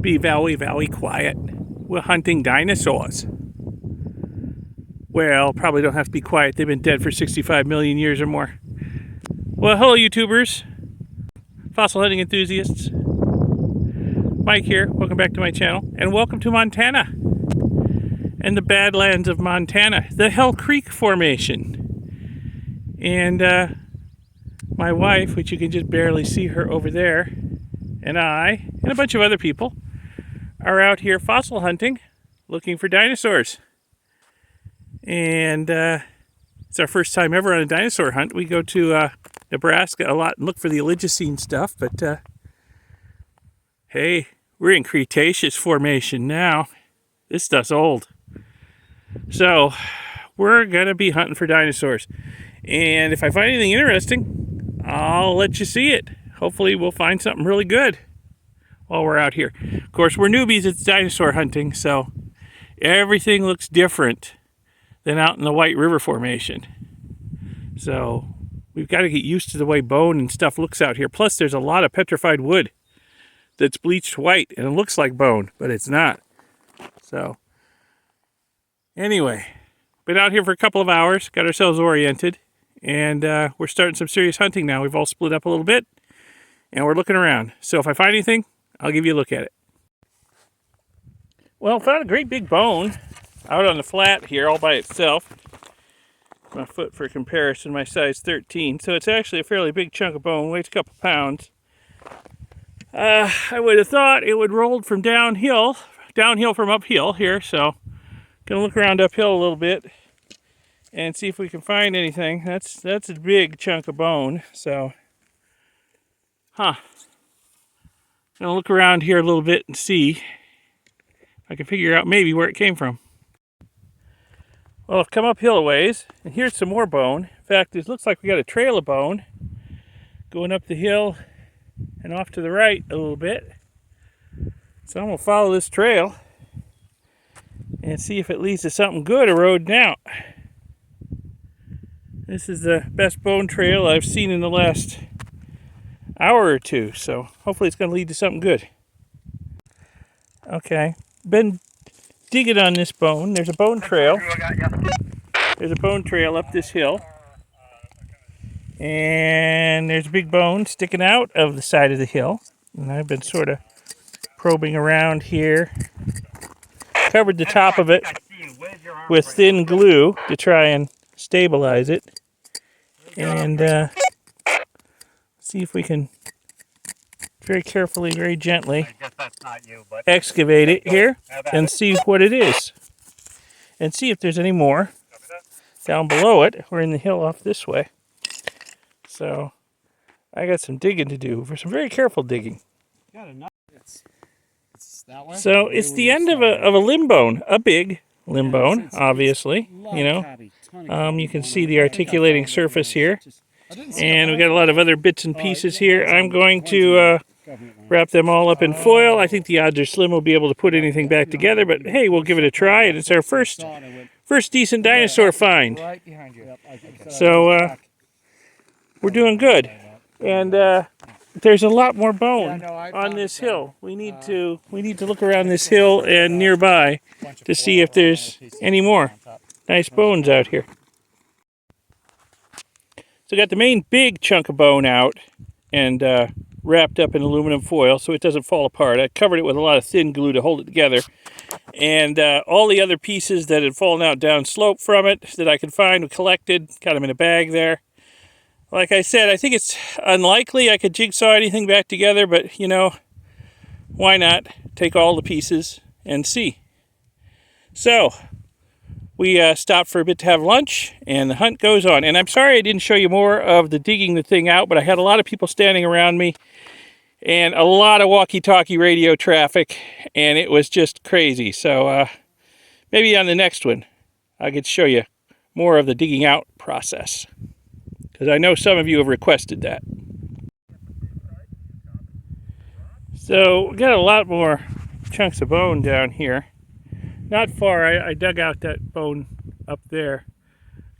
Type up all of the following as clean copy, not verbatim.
Be very quiet. We're hunting dinosaurs. Well, probably don't have to be quiet. They've been dead for 65 million years or more. Well, hello YouTubers, fossil hunting enthusiasts. Mike here, welcome back to my channel, and welcome to Montana and the Badlands of Montana, the Hell Creek Formation. And my wife, which you can just barely see her over there, and I, and a bunch of other people, are out here fossil hunting, looking for dinosaurs. And it's our first time ever on a dinosaur hunt. We go to Nebraska a lot and look for the Oligocene stuff, but hey, we're in Cretaceous formation now. This stuff's old. So we're gonna be hunting for dinosaurs. And if I find anything interesting, I'll let you see it. Hopefully we'll find something really good while we're out here. Of course, we're newbies at dinosaur hunting, so everything looks different than out in the White River Formation. So we've got to get used to the way bone and stuff looks out here. Plus there's a lot of petrified wood that's bleached white and it looks like bone, but it's not. So anyway, been out here for a couple of hours, got ourselves oriented, and we're starting some serious hunting now. We've all split up a little bit and we're looking around. So if I find anything, I'll give you a look at it. Well, found a great big bone out on the flat here all by itself. My foot for comparison, my size 13, so it's actually a fairly big chunk of bone, weighs a couple pounds. I would have thought it would roll from downhill from uphill here, so gonna look around uphill a little bit and see if we can find anything. That's a big chunk of bone, so gonna look around here a little bit and see if I can figure out maybe where it came from. Well, I've come uphill a ways, and here's some more bone. In fact, it looks like we got a trail of bone going up the hill and off to the right a little bit. So I'm going to follow this trail and see if it leads to something good eroding out. This is the best bone trail I've seen in the last hour or two, so hopefully it's going to lead to something good. Okay, been digging on this bone. There's a bone trail. There's a bone trail up this hill. And there's a big bone sticking out of the side of the hill. And I've been sort of probing around here. Covered the top of it with thin glue to try and stabilize it. And see if we can very carefully, very gently excavate it here and see what it is. And see if there's any more down below it. We're in the hill off this way. So I got some digging to do, for some very careful digging. So it's the end of a limb bone, a big limb bone, obviously. You know, you can see the articulating surface here. And we got a lot of other bits and pieces here. I'm going to wrap them all up in foil. I think the odds are slim we'll be able to put anything back together, but hey, we'll give it a try, and it's our first decent dinosaur find. So we're doing good. And there's a lot more bone on this hill. We need to look around this hill and nearby to see if there's any more nice bones out here. So got the main big chunk of bone out and wrapped up in aluminum foil so it doesn't fall apart. I covered it with a lot of thin glue to hold it together. And all the other pieces that had fallen out down slope from it that I could find, we collected, got them in a bag there. Like I said, I think it's unlikely I could jigsaw anything back together, but you know, why not take all the pieces and see. So we stopped for a bit to have lunch, and the hunt goes on. And I'm sorry I didn't show you more of the digging the thing out, but I had a lot of people standing around me and a lot of walkie-talkie radio traffic, and it was just crazy. So maybe on the next one, I could show you more of the digging out process, because I know some of you have requested that. So we got a lot more chunks of bone down here. Not far, I dug out that bone up there.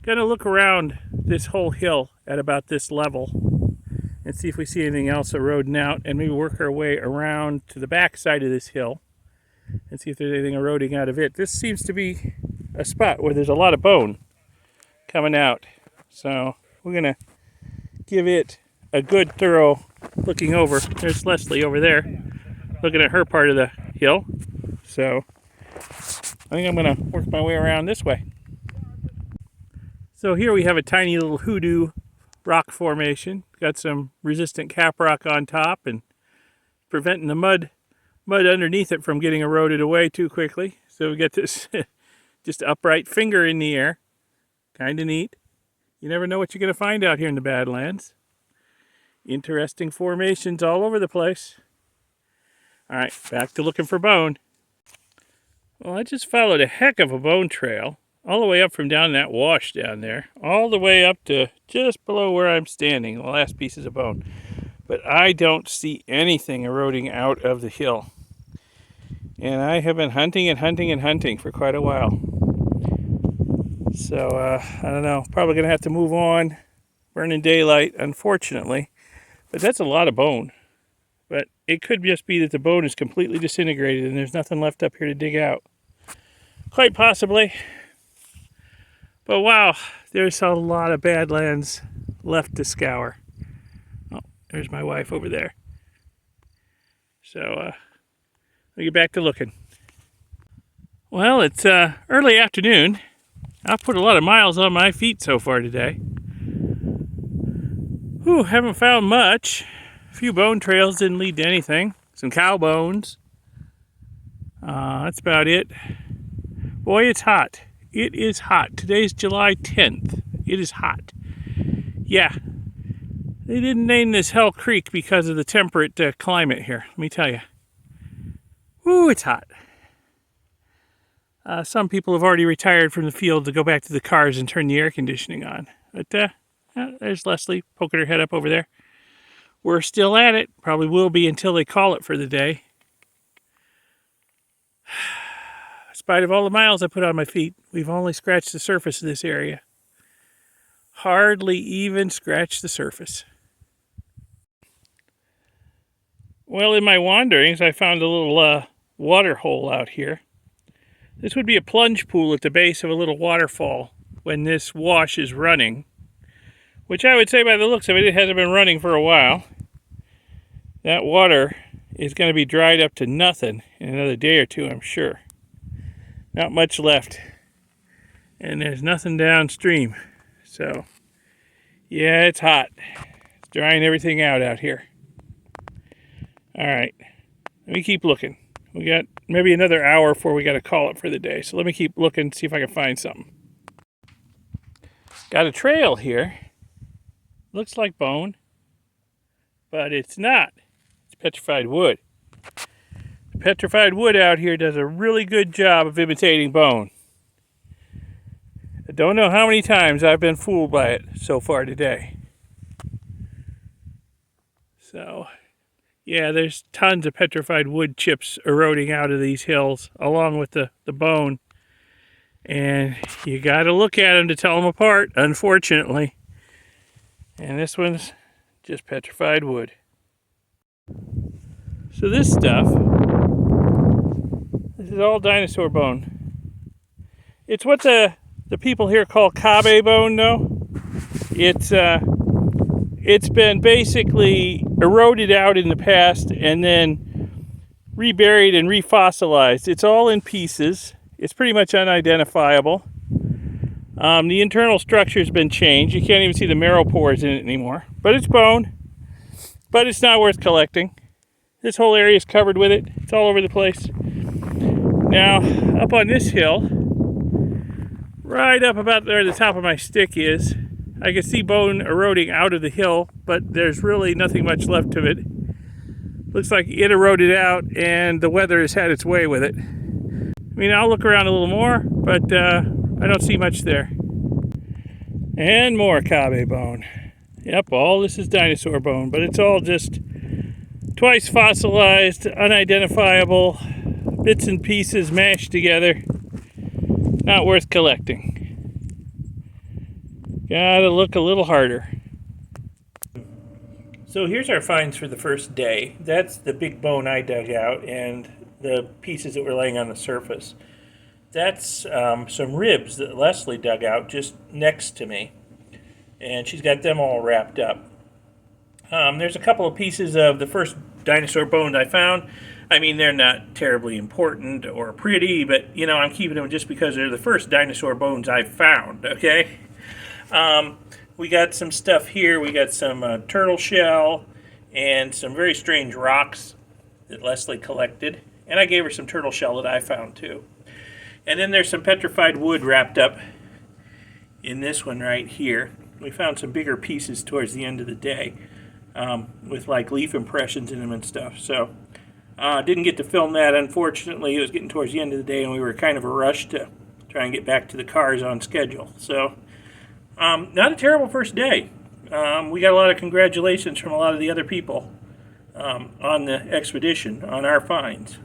Gonna look around this whole hill at about this level and see if we see anything else eroding out, and maybe work our way around to the back side of this hill and see if there's anything eroding out of it. This seems to be a spot where there's a lot of bone coming out. So we're gonna give it a good thorough looking over. There's Leslie over there looking at her part of the hill. So I think I'm gonna work my way around this way. So here we have a tiny little hoodoo rock formation. Got some resistant cap rock on top and preventing the mud underneath it from getting eroded away too quickly. So we get this just upright finger in the air. Kind of neat. You never know what you're going to find out here in the Badlands. Interesting formations all over the place. All right, back to looking for bone. Well, I just followed a heck of a bone trail all the way up from down that wash down there, all the way up to just below where I'm standing, the last pieces of bone. But I don't see anything eroding out of the hill. And I have been hunting and hunting and hunting for quite a while. So, I don't know, probably going to have to move on, burning daylight, unfortunately. But that's a lot of bone. But it could just be that the bone is completely disintegrated and there's nothing left up here to dig out. Quite possibly. But wow, there's a lot of Badlands left to scour. Oh, there's my wife over there. So, I'll get back to looking. Well, it's early afternoon. I've put a lot of miles on my feet so far today. Whew, haven't found much. A few bone trails didn't lead to anything. Some cow bones. That's about it. Boy, it's hot. It is hot. Today's July 10th. It is hot. Yeah. They didn't name this Hell Creek because of the temperate climate here. Let me tell you. Woo, it's hot. Some people have already retired from the field to go back to the cars and turn the air conditioning on. But there's Leslie poking her head up over there. We're still at it. Probably will be until they call it for the day. In spite of all the miles I put on my feet, we've only scratched the surface of this area. Hardly even scratched the surface. Well, in my wanderings, I found a little water hole out here. This would be a plunge pool at the base of a little waterfall when this wash is running, which I would say by the looks of it, it hasn't been running for a while. That water is going to be dried up to nothing in another day or two, I'm sure. Not much left, and there's nothing downstream. So, yeah, it's hot. It's drying everything out here. All right, let me keep looking. We got maybe another hour before we got to call it for the day. So let me keep looking, see if I can find something. Got a trail here. Looks like bone, but it's not. It's petrified wood. The petrified wood out here does a really good job of imitating bone. I don't know how many times I've been fooled by it so far today. So, yeah, there's tons of petrified wood chips eroding out of these hills, along with the bone. And you got to look at them to tell them apart, unfortunately. And this one's just petrified wood. So this stuff, this is all dinosaur bone. It's what the people here call Kabe bone, though. It's been basically eroded out in the past and then reburied and refossilized. It's all in pieces. It's pretty much unidentifiable. The internal structure's been changed. You can't even see the marrow pores in it anymore. But it's bone. But it's not worth collecting. This whole area is covered with it. It's all over the place. Now, up on this hill, right up about where the top of my stick is, I can see bone eroding out of the hill, but there's really nothing much left of it. Looks like it eroded out and the weather has had its way with it. I mean, I'll look around a little more, but I don't see much there. And more Kabe bone. Yep, all this is dinosaur bone, but it's all just twice fossilized, unidentifiable, bits and pieces mashed together. Not worth collecting. Gotta look a little harder. So here's our finds for the first day. That's the big bone I dug out and the pieces that were laying on the surface. That's some ribs that Leslie dug out just next to me. And she's got them all wrapped up. There's a couple of pieces of the first dinosaur bones I found. I mean, they're not terribly important or pretty, but, you know, I'm keeping them just because they're the first dinosaur bones I found, okay? We got some stuff here. We got some turtle shell and some very strange rocks that Leslie collected. And I gave her some turtle shell that I found too. And then there's some petrified wood wrapped up in this one right here. We found some bigger pieces towards the end of the day with like leaf impressions in them and stuff. So didn't get to film that, unfortunately. It was getting towards the end of the day and we were kind of a rush to try and get back to the cars on schedule. So not a terrible first day. We got a lot of congratulations from a lot of the other people on the expedition, on our finds.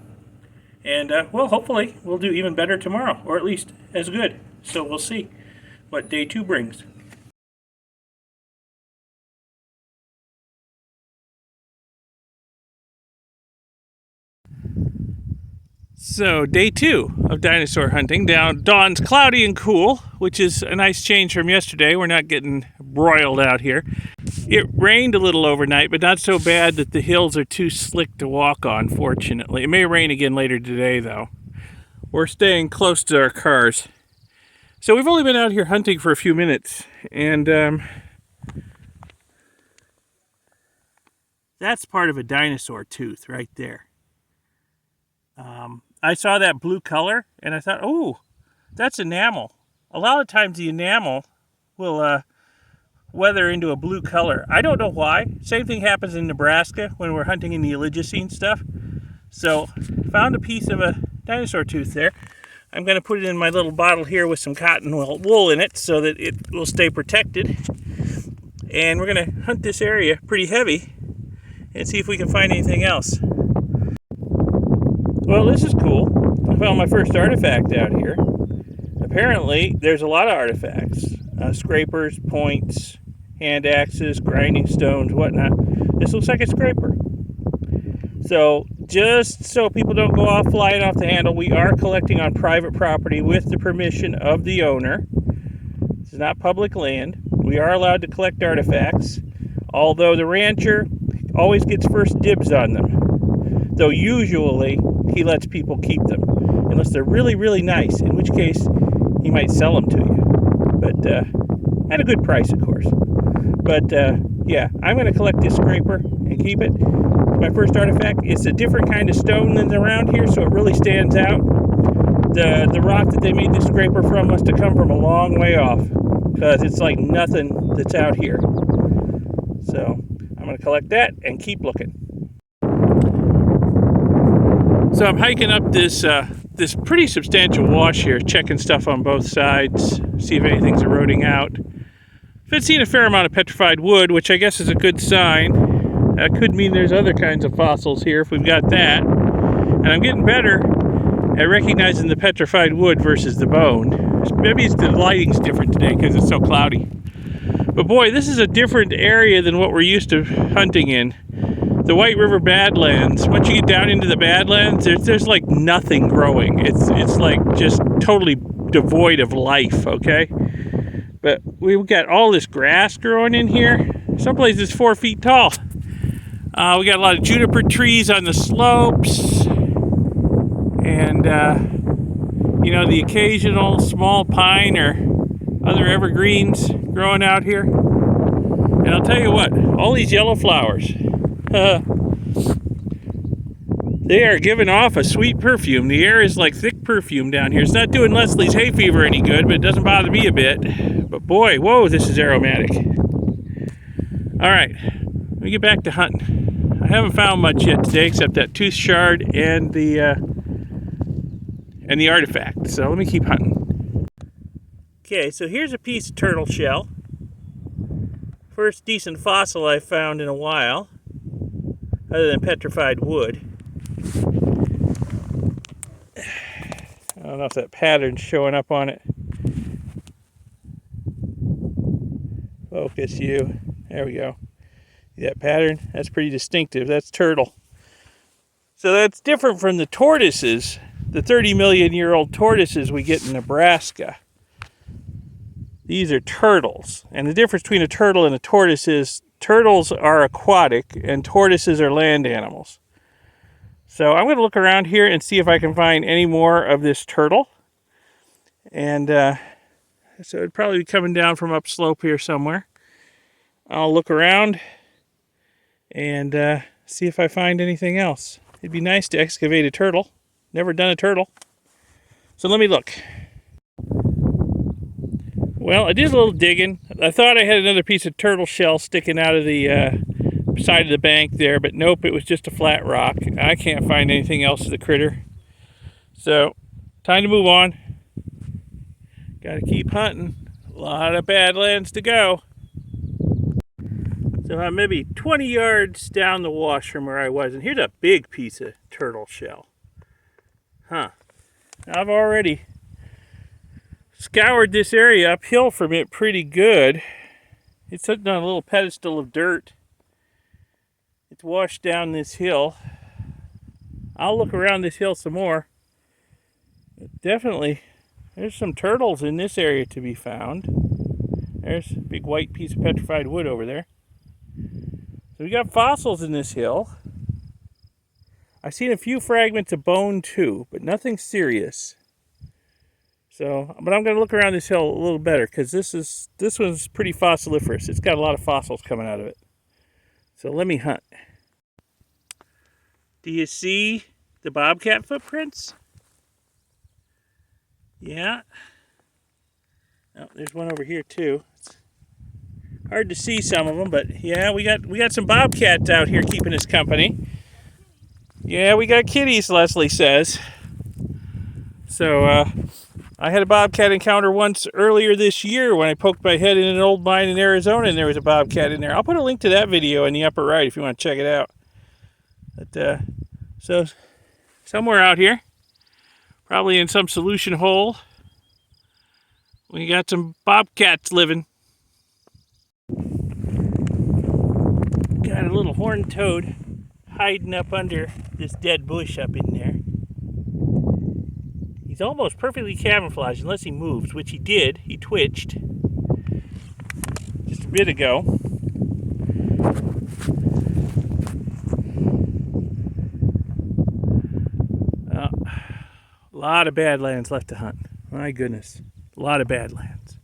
And, well, hopefully we'll do even better tomorrow, or at least as good. So we'll see what day 2 brings. So, day 2 of dinosaur hunting. Dawn's cloudy and cool, which is a nice change from yesterday. We're not getting broiled out here. It rained a little overnight, but not so bad that the hills are too slick to walk on, fortunately. It may rain again later today, though. We're staying close to our cars. So we've only been out here hunting for a few minutes, and that's part of a dinosaur tooth right there. I saw that blue color, and I thought, oh, that's enamel. A lot of times the enamel will weather into a blue color. I don't know why. Same thing happens in Nebraska when we're hunting in the Oligocene stuff. So, found a piece of a dinosaur tooth there. I'm going to put it in my little bottle here with some cotton wool in it so that it will stay protected. And we're going to hunt this area pretty heavy and see if we can find anything else. Well, this is cool. I found my first artifact out here. Apparently, there's a lot of artifacts. Scrapers, points, hand axes, grinding stones, whatnot. This looks like a scraper. So, just so people don't go off flying off the handle, we are collecting on private property with the permission of the owner. This is not public land. We are allowed to collect artifacts, although the rancher always gets first dibs on them. Though usually, he lets people keep them, unless they're really, really nice, in which case he might sell them to you. But, at a good price, of course. But, yeah, I'm going to collect this scraper and keep it. It's my first artifact. It's a different kind of stone than's around here, so it really stands out. The rock that they made this scraper from must have come from a long way off, because it's like nothing that's out here. So, I'm going to collect that and keep looking. So I'm hiking up this pretty substantial wash here, checking stuff on both sides, see if anything's eroding out. I've been seeing a fair amount of petrified wood, which I guess is a good sign. That could mean there's other kinds of fossils here if we've got that. And I'm getting better at recognizing the petrified wood versus the bone. Maybe it's the lighting's different today because it's so cloudy. But boy, this is a different area than what we're used to hunting in. The White River Badlands, once you get down into the Badlands, there's like nothing growing. It's like just totally devoid of life, okay? But we've got all this grass growing in here. Some places 4 feet tall. We got a lot of juniper trees on the slopes. And, you know, the occasional small pine or other evergreens growing out here. And I'll tell you what, all these yellow flowers, they are giving off a sweet perfume. The air is like thick perfume down here. It's not doing Leslie's hay fever any good, but it doesn't bother me a bit. But boy, whoa, this is aromatic. All right, let me get back to hunting. I haven't found much yet today except that tooth shard and the artifact. So let me keep hunting. Okay, so here's a piece of turtle shell. First decent fossil I've found in a while, other than petrified wood. I don't know if that pattern's showing up on it. Focus you. There we go. That pattern, that's pretty distinctive. That's turtle. So that's different from the tortoises, the 30-million-year-old tortoises we get in Nebraska. These are turtles. And the difference between a turtle and a tortoise is turtles are aquatic and tortoises are land animals. So I'm going to look around here and see if I can find any more of this turtle. And so it'd probably be coming down from upslope here somewhere. I'll look around and see if I find anything else. It'd be nice to excavate a turtle. Never done a turtle. So let me look. Well, I did a little digging. I thought I had another piece of turtle shell sticking out of the side of the bank there, but nope, it was just a flat rock. I can't find anything else of the critter. So, time to move on. Gotta keep hunting. A lot of badlands to go. So I'm maybe 20 yards down the wash from where I was, and here's a big piece of turtle shell. Huh. I've already scoured this area uphill from it pretty good. It's sitting on a little pedestal of dirt. It's washed down this hill. I'll look around this hill some more. But definitely, there's some turtles in this area to be found. There's a big white piece of petrified wood over there. So we got fossils in this hill. I've seen a few fragments of bone too, but nothing serious. So, but I'm going to look around this hill a little better because this one's pretty fossiliferous. It's got a lot of fossils coming out of it. So let me hunt. Do you see the bobcat footprints? Yeah. Oh, there's one over here too. It's hard to see some of them, but yeah, we got some bobcats out here keeping us company. Yeah, we got kitties, Leslie says. So, I had a bobcat encounter once earlier this year when I poked my head in an old mine in Arizona and there was a bobcat in there. I'll put a link to that video in the upper right if you want to check it out. But, so, somewhere out here, probably in some solution hole, we got some bobcats living. Got a little horned toad hiding up under this dead bush up in there. He's almost perfectly camouflaged unless he moves, which he did. He twitched just a bit ago. A lot of badlands left to hunt. My goodness, a lot of badlands.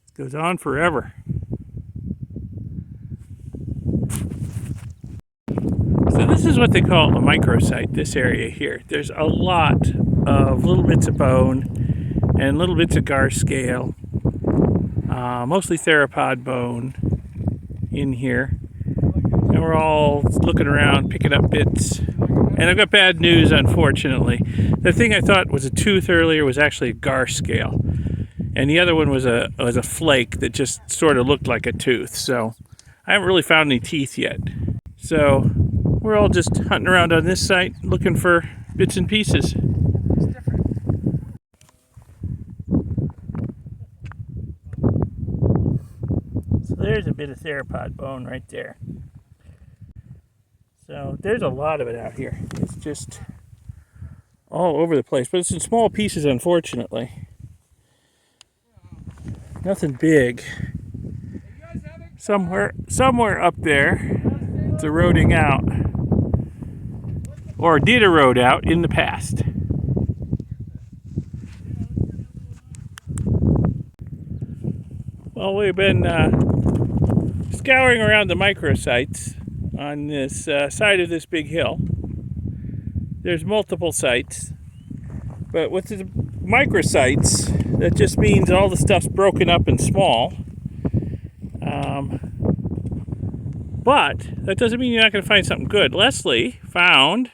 It goes on forever. So this is what they call a microsite, this area here. There's a lot of little bits of bone and little bits of gar scale, mostly theropod bone in here. And we're all looking around, picking up bits. And I've got bad news, unfortunately. The thing I thought was a tooth earlier was actually a gar scale. And the other one was a flake that just sort of looked like a tooth. So I haven't really found any teeth yet. So we're all just hunting around on this site looking for bits and pieces. It's different. So there's a bit of theropod bone right there. So there's a lot of it out here. It's just all over the place, but it's in small pieces, unfortunately. Nothing big. Somewhere up there, it's eroding out. Or did erode out in the past. Well, we've been scouring around the microsites on this side of this big hill. There's multiple sites, but with the microsites, that just means all the stuff's broken up and small. But that doesn't mean you're not going to find something good. Leslie found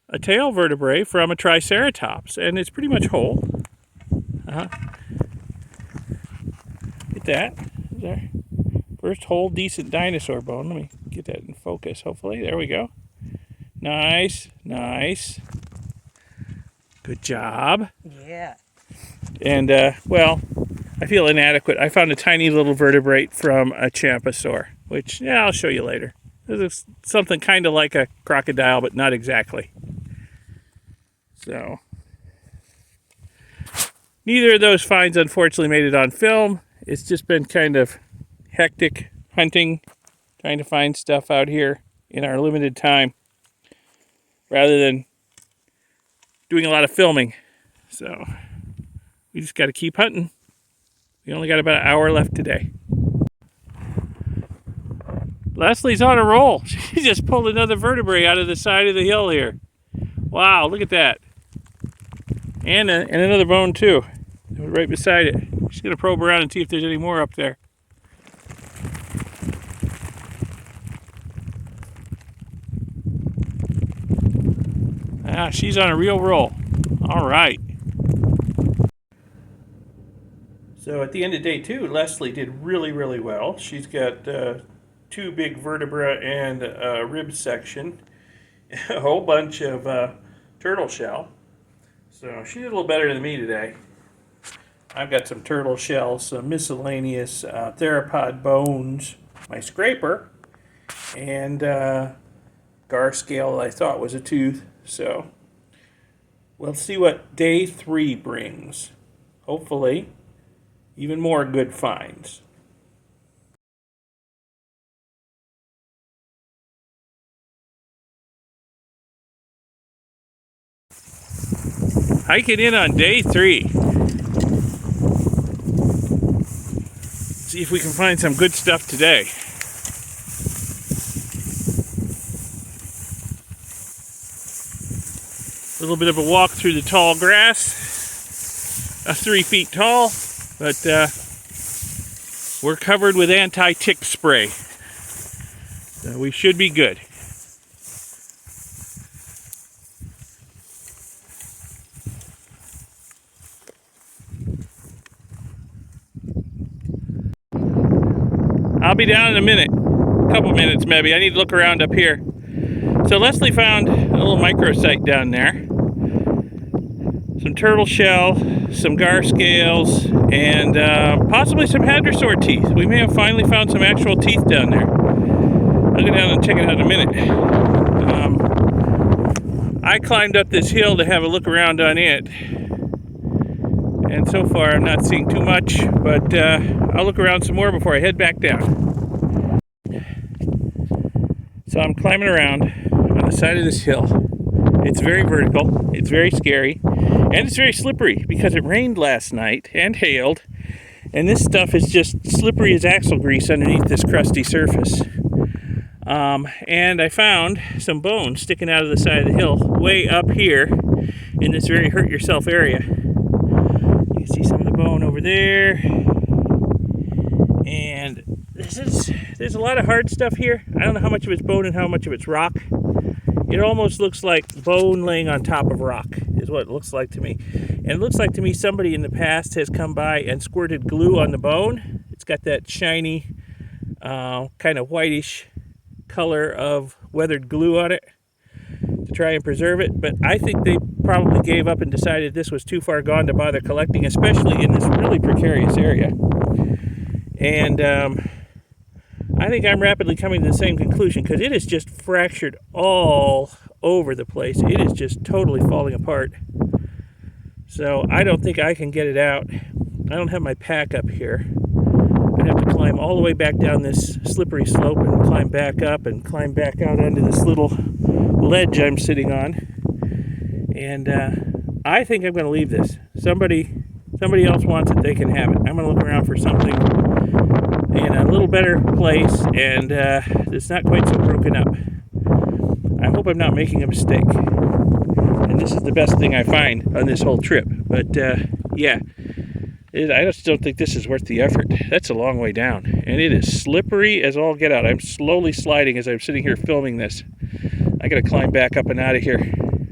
a tail vertebrae from a Triceratops, and it's pretty much whole. Get that. There. First whole decent dinosaur bone. Let me get that in focus, hopefully. There we go. Nice, nice. Good job. Yeah. And, well, I feel inadequate. I found a tiny little vertebrate from a Champsaur. which, yeah, I'll show you later. This is something kind of like a crocodile, but not exactly. So, neither of those finds, unfortunately, made it on film. It's just been kind of hectic hunting, trying to find stuff out here in our limited time, rather than doing a lot of filming. So, we just got to keep hunting. We only got about an hour left today. Leslie's on a roll. She just pulled another vertebrae out of the side of the hill here. Wow, look at that. And another bone too, right beside it. She's gonna probe around and see if there's any more up there. Ah, she's on a real roll. All right. So at the end of day 2, Leslie did really, really well. She's got 2 big vertebra and a rib section, a whole bunch of turtle shell. So she did a little better than me today. I've got some turtle shells, some miscellaneous theropod bones, my scraper, and gar scale I thought was a tooth. So we'll see what day 3 brings. Hopefully, even more good finds. Hiking in on day 3. See if we can find some good stuff today. A little bit of a walk through the tall grass. 3 feet tall, but we're covered with anti-tick spray. So we should be good. I'll be down in a minute, a couple minutes maybe. I need to look around up here. So Leslie found a little microsite down there. Some turtle shell, some gar scales, and possibly some hadrosaur teeth. We may have finally found some actual teeth down there. I'll go down and check it out in a minute. I climbed up this hill to have a look around on it. And so far I'm not seeing too much, but I'll look around some more before I head back down. So I'm climbing around on the side of this hill. It's very vertical, it's very scary, and it's very slippery because it rained last night and hailed, and this stuff is just slippery as axle grease underneath this crusty surface. And I found some bones sticking out of the side of the hill way up here in this very hurt yourself area. You can see some of the bone over there, and there's a lot of hard stuff here. I don't know how much of it's bone and how much of it's rock. It almost looks like bone laying on top of rock is what it looks like to me. And it looks like to me somebody in the past has come by and squirted glue on the bone. It's got that shiny, kind of whitish color of weathered glue on it to try and preserve it. But I think they probably gave up and decided this was too far gone to bother collecting, especially in this really precarious area. And I think I'm rapidly coming to the same conclusion because it is just fractured all over the place. It is just totally falling apart. So I don't think I can get it out. I don't have my pack up here. I'd have to climb all the way back down this slippery slope and climb back up and climb back out onto this little ledge I'm sitting on. And I think I'm going to leave this. Somebody else wants it, they can have it. I'm going to look around for something in a little better place and it's not quite so broken up. I hope I'm not making a mistake. And this is the best thing I find on this whole trip. But yeah, I just don't think this is worth the effort. That's a long way down. And it is slippery as all get out. I'm slowly sliding as I'm sitting here filming this. I gotta climb back up and out of here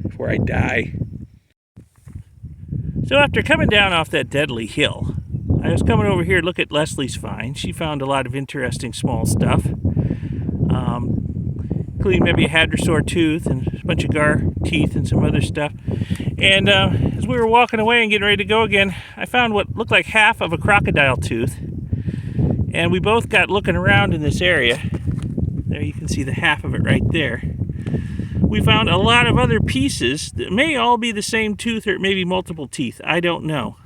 before I die. So after coming down off that deadly hill, I was coming over here to look at Leslie's find. She found a lot of interesting small stuff, including maybe a hadrosaur tooth and a bunch of gar teeth and some other stuff. And as we were walking away and getting ready to go again, I found what looked like half of a crocodile tooth. And we both got looking around in this area. There you can see the half of it right there. We found a lot of other pieces that may all be the same tooth or maybe multiple teeth. I don't know.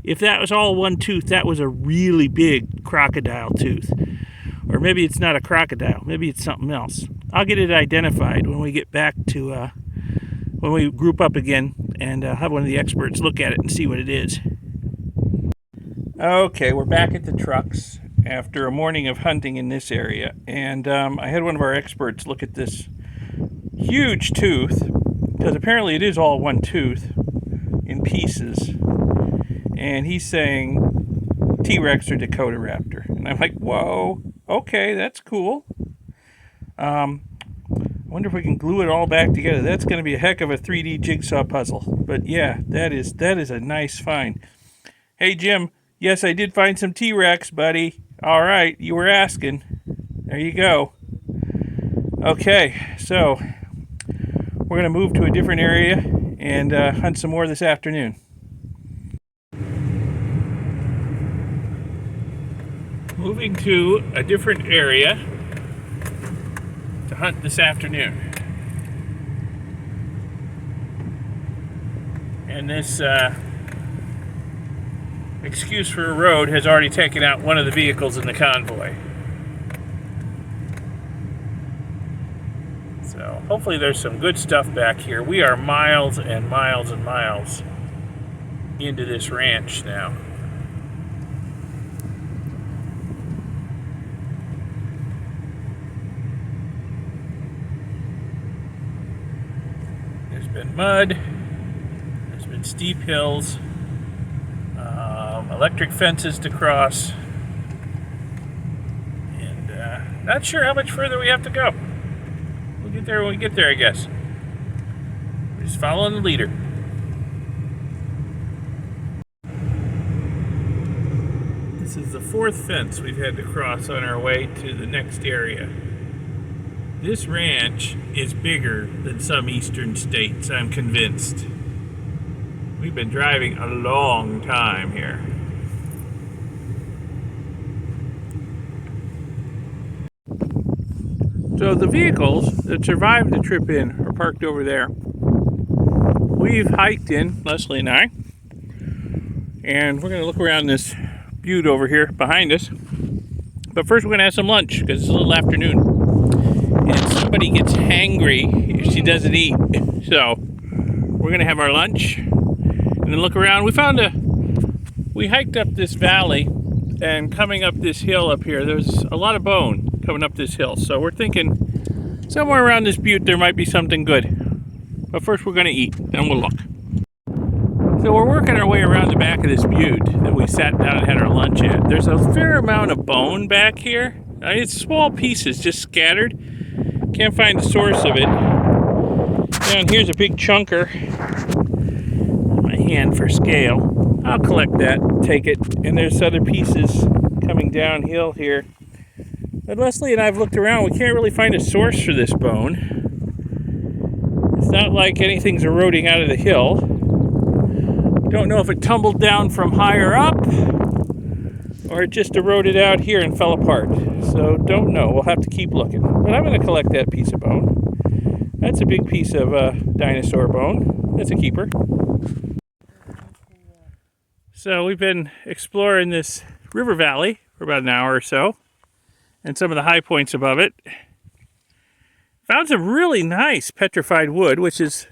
If that was all one tooth, that was a really big crocodile tooth. Or maybe it's not a crocodile. Maybe it's something else. I'll get it identified when we get back to, when we group up again and have one of the experts look at it and see what it is. Okay, we're back at the trucks after a morning of hunting in this area. And I had one of our experts look at this huge tooth, because apparently it is all one tooth in pieces. And he's saying T-Rex or Dakota Raptor. And I'm like, whoa, okay, that's cool. I wonder if we can glue it all back together. That's going to be a heck of a 3D jigsaw puzzle. But yeah, that is a nice find. Hey, Jim, yes, I did find some T-Rex, buddy. All right, you were asking. There you go. Okay, so we're going to move to a different area and hunt some more this afternoon. Moving to a different area to hunt this afternoon. And this excuse for a road has already taken out one of the vehicles in the convoy. So hopefully there's some good stuff back here. We are miles and miles and miles into this ranch now. There's been mud, there's been steep hills, electric fences to cross, and not sure how much further we have to go. We'll get there when we get there, I guess. We're just following the leader. This is the fourth fence we've had to cross on our way to the next area. This ranch is bigger than some eastern states, I'm convinced. We've been driving a long time here. So the vehicles that survived the trip in are parked over there. We've hiked in, Leslie and I, and we're going to look around this butte over here behind us. But first we're going to have some lunch because it's a little afternoon. And somebody gets hangry if she doesn't eat. So we're going to have our lunch and then look around. We hiked up this valley, and coming up this hill up here, there's a lot of bone coming up this hill. So we're thinking somewhere around this butte there might be something good. But first we're going to eat, then we'll look. So we're working our way around the back of this butte that we sat down and had our lunch at. There's a fair amount of bone back here. It's small pieces just scattered. Can't find the source of it. Down here's a big chunker. My hand for scale. I'll collect that, take it. And there's other pieces coming downhill here. But Leslie and I have looked around. We can't really find a source for this bone. It's not like anything's eroding out of the hill. Don't know if it tumbled down from higher up or it just eroded out here and fell apart. So don't know. We'll have to keep looking. But I'm going to collect that piece of bone. That's a big piece of dinosaur bone. That's a keeper. So we've been exploring this river valley for about an hour or so, and some of the high points above it. Found some really nice petrified wood, which is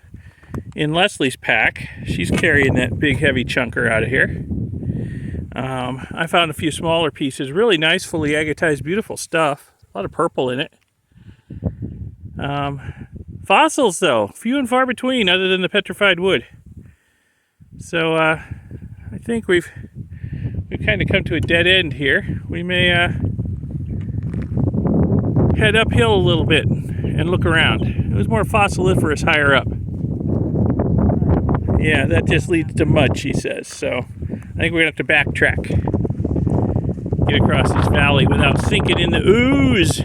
in Leslie's pack. She's carrying that big heavy chunker out of here. I found a few smaller pieces, really nice, fully agatized, beautiful stuff. A lot of purple in it. Fossils though, few and far between other than the petrified wood. So I think we've kind of come to a dead end here. We may head uphill a little bit and look around. It was more fossiliferous higher up. Yeah, that just leads to mud, she says. So I think we're gonna have to backtrack. Get across this valley without sinking in the ooze.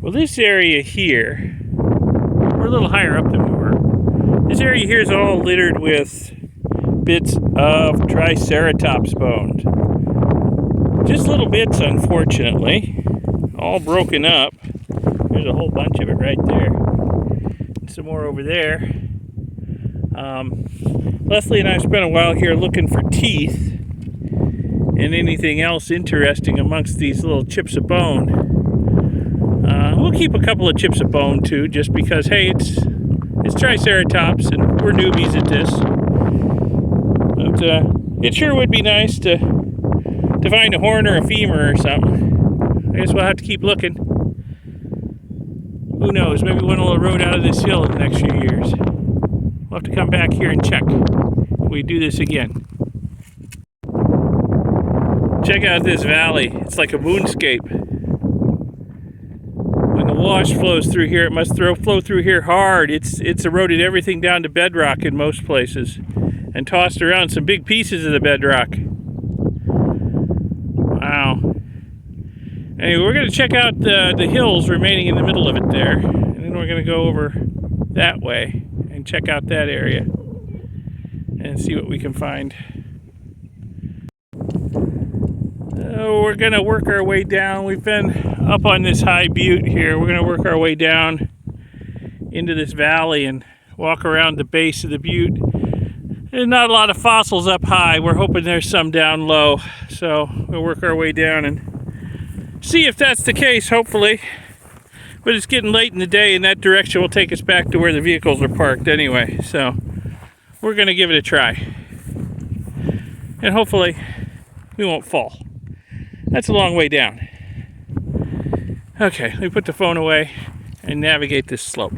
Well, this area here, we're a little higher up than we were. This area here is all littered with bits of Triceratops bone. Just little bits, unfortunately, all broken up. There's a whole bunch of it right there. Some more over there. Leslie and I spent a while here looking for teeth and anything else interesting amongst these little chips of bone. We'll keep a couple of chips of bone too, just because, hey, it's Triceratops and we're newbies at this. But it sure would be nice to find a horn or a femur or something. I guess we'll have to keep looking. Who knows, maybe one will erode out of this hill in the next few years. We'll have to come back here and check if we do this again. Check out this valley. It's like a moonscape. When the wash flows through here, it must flow through here hard. It's eroded everything down to bedrock in most places and tossed around some big pieces of the bedrock. Wow. Anyway, we're going to check out the hills remaining in the middle of it there, and then we're going to go over that way and check out that area and see what we can find. We're going to work our way down. We've been up on this high butte here. We're going to work our way down into this valley and walk around the base of the butte. There's not a lot of fossils up high. We're hoping there's some down low. So we'll work our way down and see if that's the case, hopefully. But it's getting late in the day, and that direction will take us back to where the vehicles are parked anyway. So we're going to give it a try. And hopefully we won't fall. That's a long way down. Okay, let me put the phone away and navigate this slope.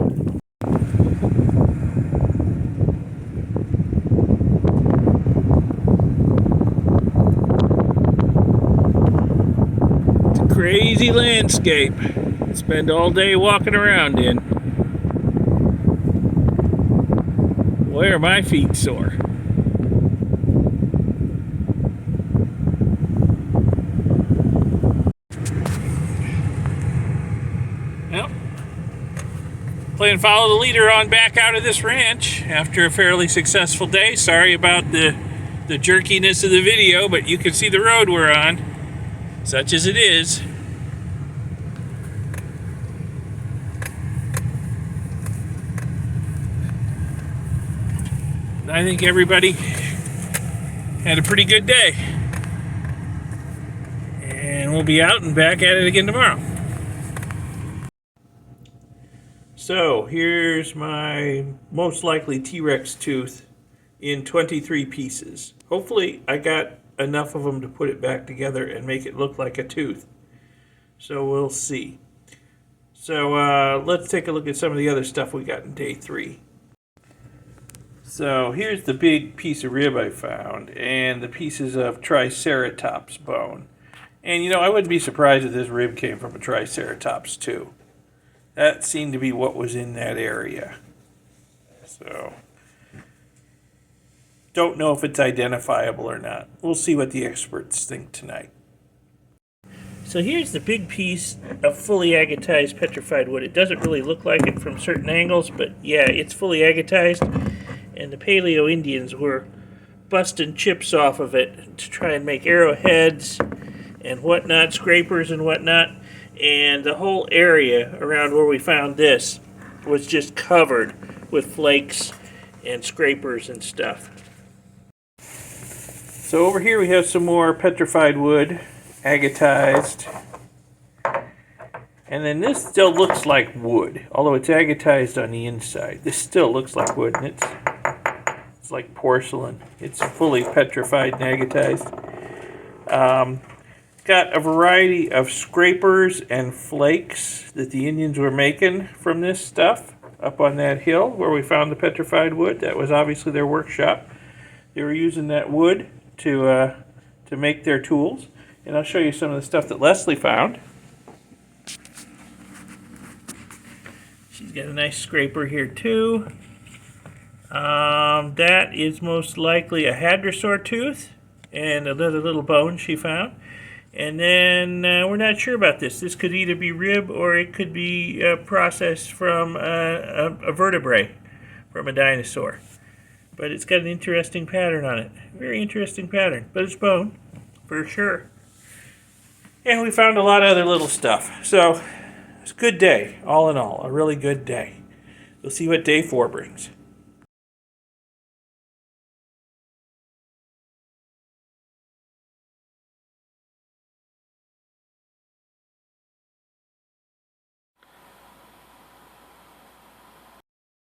It's a crazy landscape. Spend all day walking around in. Where are my feet sore? Plan to follow the leader on back out of this ranch after a fairly successful day. Sorry about the jerkiness of the video, but you can see the road we're on, such as it is. I think everybody had a pretty good day. And we'll be out and back at it again tomorrow. So here's my most likely T-Rex tooth in 23 pieces. Hopefully I got enough of them to put it back together and make it look like a tooth. So we'll see. So let's take a look at some of the other stuff we got in day 3. So here's the big piece of rib I found and the pieces of Triceratops bone. And you know, I wouldn't be surprised if this rib came from a Triceratops too. That seemed to be what was in that area. So, don't know if it's identifiable or not. We'll see what the experts think tonight. So here's the big piece of fully agatized petrified wood. It doesn't really look like it from certain angles, but yeah, it's fully agatized. And the Paleo Indians were busting chips off of it to try and make arrowheads and whatnot, scrapers and whatnot. And the whole area around where we found this was just covered with flakes and scrapers and stuff. So over here we have some more petrified wood, agatized. And then this still looks like wood, although it's agatized on the inside. This still looks like wood, and it's like porcelain. It's fully petrified and agatized. Got a variety of scrapers and flakes that the Indians were making from this stuff up on that hill where we found the petrified wood. That was obviously their workshop. They were using that wood to make their tools. And I'll show you some of the stuff that Leslie found. She's got a nice scraper here too. That is most likely a hadrosaur tooth and another little bone she found. And then we're not sure about this. This could either be rib or it could be processed from a vertebrae from a dinosaur. But it's got an interesting pattern on it. Very interesting pattern. But it's bone, for sure. And we found a lot of other little stuff. So it's a good day, all in all, a really good day. We'll see what day 4 brings.